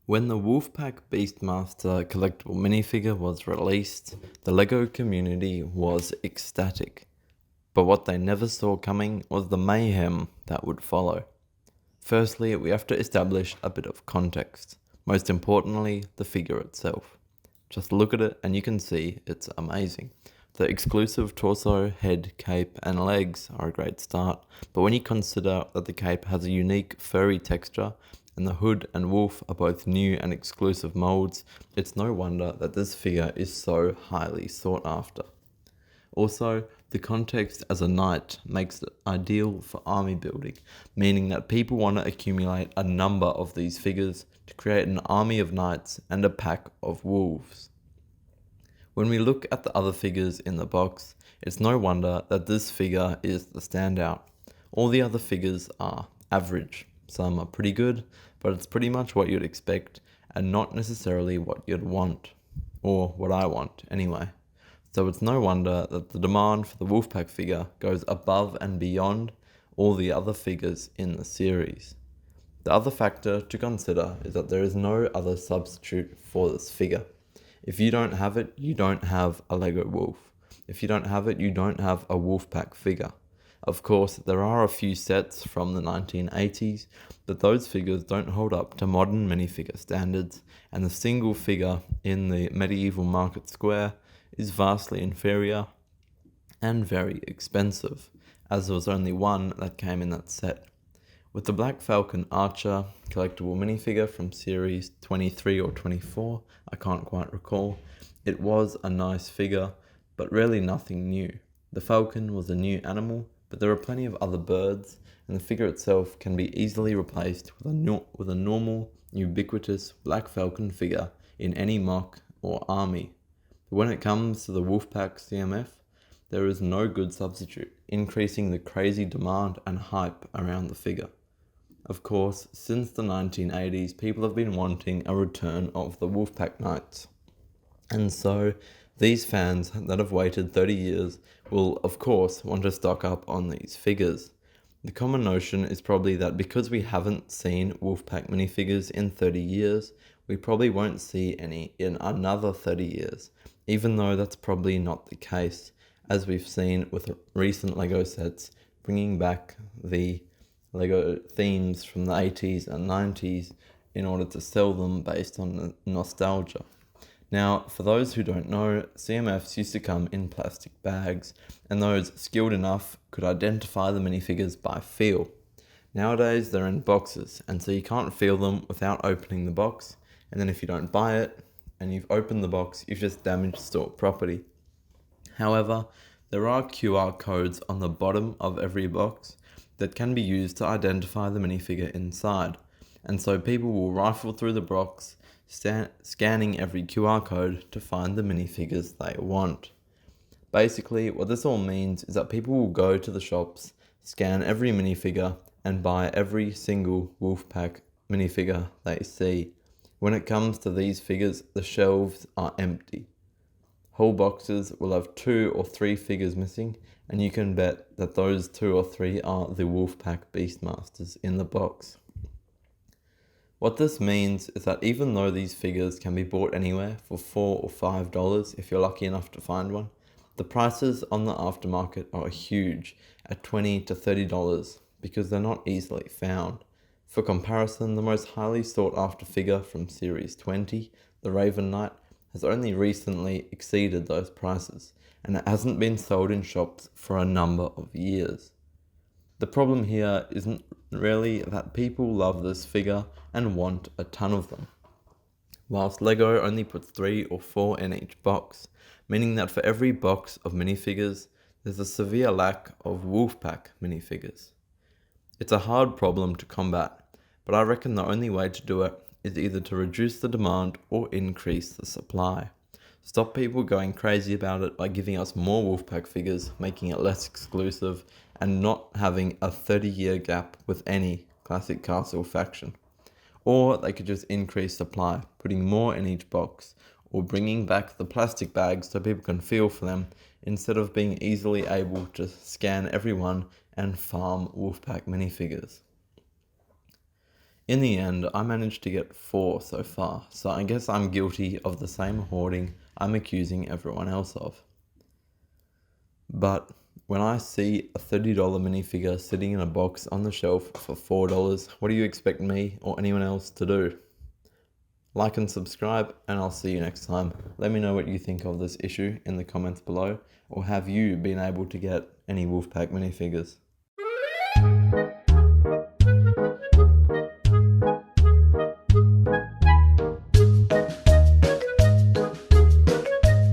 When the Wolfpack Beastmaster collectible minifigure was released, the LEGO community was ecstatic. But what they never saw coming was the mayhem that would follow. Firstly, we have to establish a bit of context. Most importantly, the figure itself. Just look at it and you can see it's amazing. The exclusive torso, head, cape and legs are a great start, but when you consider that the cape has a unique furry texture and the hood and wolf are both new and exclusive molds, it's no wonder that this figure is so highly sought after. Also, the context as a knight makes it ideal for army building, meaning that people want to accumulate a number of these figures to create an army of knights and a pack of wolves. When we look at the other figures in the box, it's no wonder that this figure is the standout. All the other figures are average. Some are pretty good, but it's pretty much what you'd expect and not necessarily what you'd want. Or what I want, anyway. So it's no wonder that the demand for the Wolfpack figure goes above and beyond all the other figures in the series. The other factor to consider is that there is no other substitute for this figure. If you don't have it, you don't have a LEGO wolf. If you don't have it, you don't have a Wolfpack figure. Of course, there are a few sets from the 1980s, but those figures don't hold up to modern minifigure standards, and the single figure in the medieval market square is vastly inferior and very expensive, as there was only one that came in that set. With the Black Falcon Archer collectible minifigure from series 23 or 24, I can't quite recall, it was a nice figure, but really nothing new. The Falcon was a new animal, but there are plenty of other birds, and the figure itself can be easily replaced with a normal, ubiquitous Black Falcon figure in any mock or army. But when it comes to the Wolfpack CMF, there is no good substitute, increasing the crazy demand and hype around the figure. Of course, since the 1980s, people have been wanting a return of the Wolfpack Knights. And so, these fans that have waited 30 years will, of course, want to stock up on these figures. The common notion is probably that because we haven't seen Wolfpack minifigures in 30 years, we probably won't see any in another 30 years, even though that's probably not the case, as we've seen with recent LEGO sets bringing back the LEGO themes from the 80s and 90s in order to sell them based on nostalgia. Now, for those who don't know, CMFs used to come in plastic bags, and those skilled enough could identify the minifigures by feel. Nowadays, they're in boxes, and so you can't feel them without opening the box, and then if you don't buy it, and you've opened the box, you've just damaged store property. However, there are QR codes on the bottom of every box that can be used to identify the minifigure inside, and so people will rifle through the box, scanning every QR code to find the minifigures they want. Basically, what this all means is that people will go to the shops, scan every minifigure, and buy every single Wolfpack minifigure they see. When it comes to these figures, the shelves are empty. Whole boxes will have 2 or 3 figures missing, and you can bet that those 2 or 3 are the Wolfpack Beastmasters in the box. What this means is that even though these figures can be bought anywhere for $4 or $5 if you're lucky enough to find one, the prices on the aftermarket are huge at $20 to $30 because they're not easily found. For comparison, the most highly sought after figure from Series 20, the Raven Knight, has only recently exceeded those prices, and it hasn't been sold in shops for a number of years. The problem here isn't really that people love this figure and want a ton of them, whilst LEGO only puts 3 or 4 in each box, meaning that for every box of minifigures, there's a severe lack of Wolfpack minifigures. It's a hard problem to combat, but I reckon the only way to do it is either to reduce the demand or increase the supply. Stop people going crazy about it by giving us more Wolfpack figures, making it less exclusive, and not having a 30-year gap with any classic castle faction. Or they could just increase supply, putting more in each box, or bringing back the plastic bags so people can feel for them, instead of being easily able to scan everyone and farm Wolfpack minifigures. In the end, I managed to get 4 so far, so I guess I'm guilty of the same hoarding I'm accusing everyone else of. But when I see a $30 minifigure sitting in a box on the shelf for $4, what do you expect me or anyone else to do? Like and subscribe, and I'll see you next time. Let me know what you think of this issue in the comments below, or have you been able to get any Wolfpack minifigures?